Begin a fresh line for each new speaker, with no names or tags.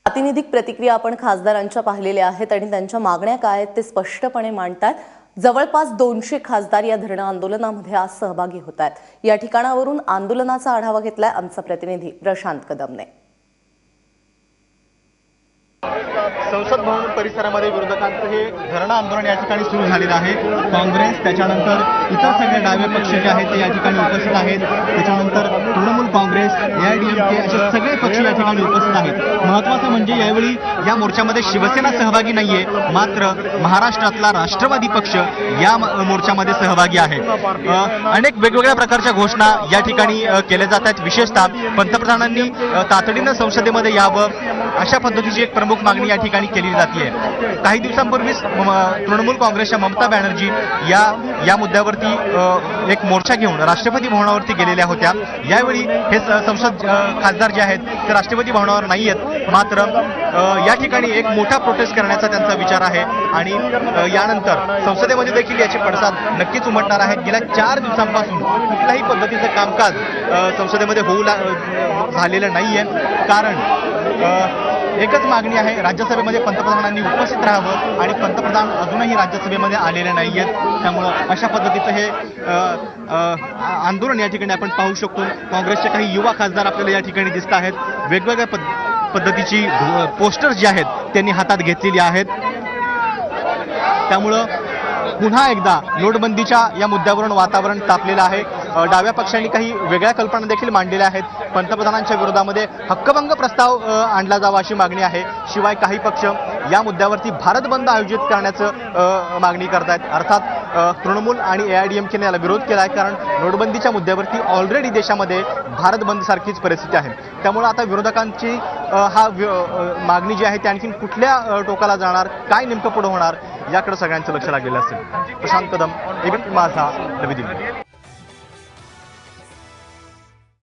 प्रातिनिधिक प्रतिक्रिया आपण खासदारांच्या पाहिलेल्या आहेत आणि त्यांच्या मागण्या काय आहेत ते स्पष्टपणे मांडतात। जवळपास 200 खासदार या धरणं आंदोलनामध्ये आज सहभागी होत आहेत। या ठिकाणावरून आंदोलनाचा आढावा घेतलाय आमचा प्रतिनिधी प्रशांत कदमने।
संसद भवन परिसरामध्ये विरोधकांचं हे धरणं आंदोलन या ठिकाणी सुरू झालेलं आहे। काँग्रेस, त्याच्यानंतर इतर सगळे डावे पक्ष जे आहेत ते या ठिकाणी उपस्थित आहेत। त्याच्यानंतर तृणमूल काँग्रेस, एआयडीएमके असे सगळे पक्ष या ठिकाणी उपस्थित आहेत। महत्त्वाचं म्हणजे यावेळी या मोर्चामध्ये शिवसेना सहभागी नाहीये, मात्र महाराष्ट्रातला राष्ट्रवादी पक्ष या मोर्चामध्ये सहभागी आहे। अनेक वेगवेगळ्या प्रकारच्या घोषणा या ठिकाणी केल्या जात आहेत। विशेषतः पंतप्रधानांनी तातडीनं संसदेमध्ये यावं अशा पद्धतीची एक प्रमुख मागणी या ठिकाणी केली जाते। काही दिवसांपूर्वीच तृणमूल काँग्रेसच्या ममता बॅनर्जी या मुद्द्यावरती एक मोर्चा घेऊन राष्ट्रपती भवनावरती गेलेल्या होत्या। यावेळी हे संसद खासदार जे आहेत ते राष्ट्रपती भवनावर नाही आहेत, मात्र या ठिकाणी एक मोठा प्रोटेस्ट करण्याचा त्यांचा विचार आहे आणि यानंतर संसदेमध्ये देखील याचे पडसाद नक्कीच उमटणार आहेत। गेल्या 4 दिवसांपासून कुठल्याही पद्धतीचं कामकाज संसदेमध्ये होऊ झालेलं नाहीये, कारण एकच मागणी आहे, राज्यसभेमध्ये पंतप्रधानांनी उपस्थित राहावं आणि पंतप्रधान अजूनही राज्यसभेमध्ये आलेले नाहीयेत। त्यामुळं अशा पद्धतीचं हे आंदोलन या ठिकाणी आपण पाहू शकतो। काँग्रेसचे काही युवा खासदार आपल्याला या ठिकाणी दिसत आहेत। वेगवेगळ्या पद्धतीची पोस्टर्स जे आहेत त्यांनी हातात घेतलेली आहेत। त्यामुळं पुन्हा एकदा नोटबंदीच्या या मुद्द्यावरून वातावरण तापलेलं आहे। डाव्या पक्षांनी काही वेगळ्या कल्पना देखील मांडलेल्या आहेत। पंतप्रधानांच्या विरोधामध्ये हक्कभंग प्रस्ताव आणला जावा अशी मागणी आहे। शिवाय काही पक्ष या मुद्द्यावरती भारत बंद आयोजित करण्याचं मागणी करतायत। अर्थात तृणमूल आणि एआयडीएमकेने याला विरोध केला आहे, कारण नोटबंदीच्या मुद्द्यावरती ऑलरेडी देशामध्ये भारत बंद सारखीच परिस्थिती आहे। त्यामुळे आता विरोधकांची मागणी जी आहे ती आणखी कुठल्या टोकाला जाणार, काय नेमकं पुढे होणार याकडे सगळ्यांचं लक्ष लागलेलं असेल। प्रशांत कदम, एबीपी माझा, नवी दिल्ली।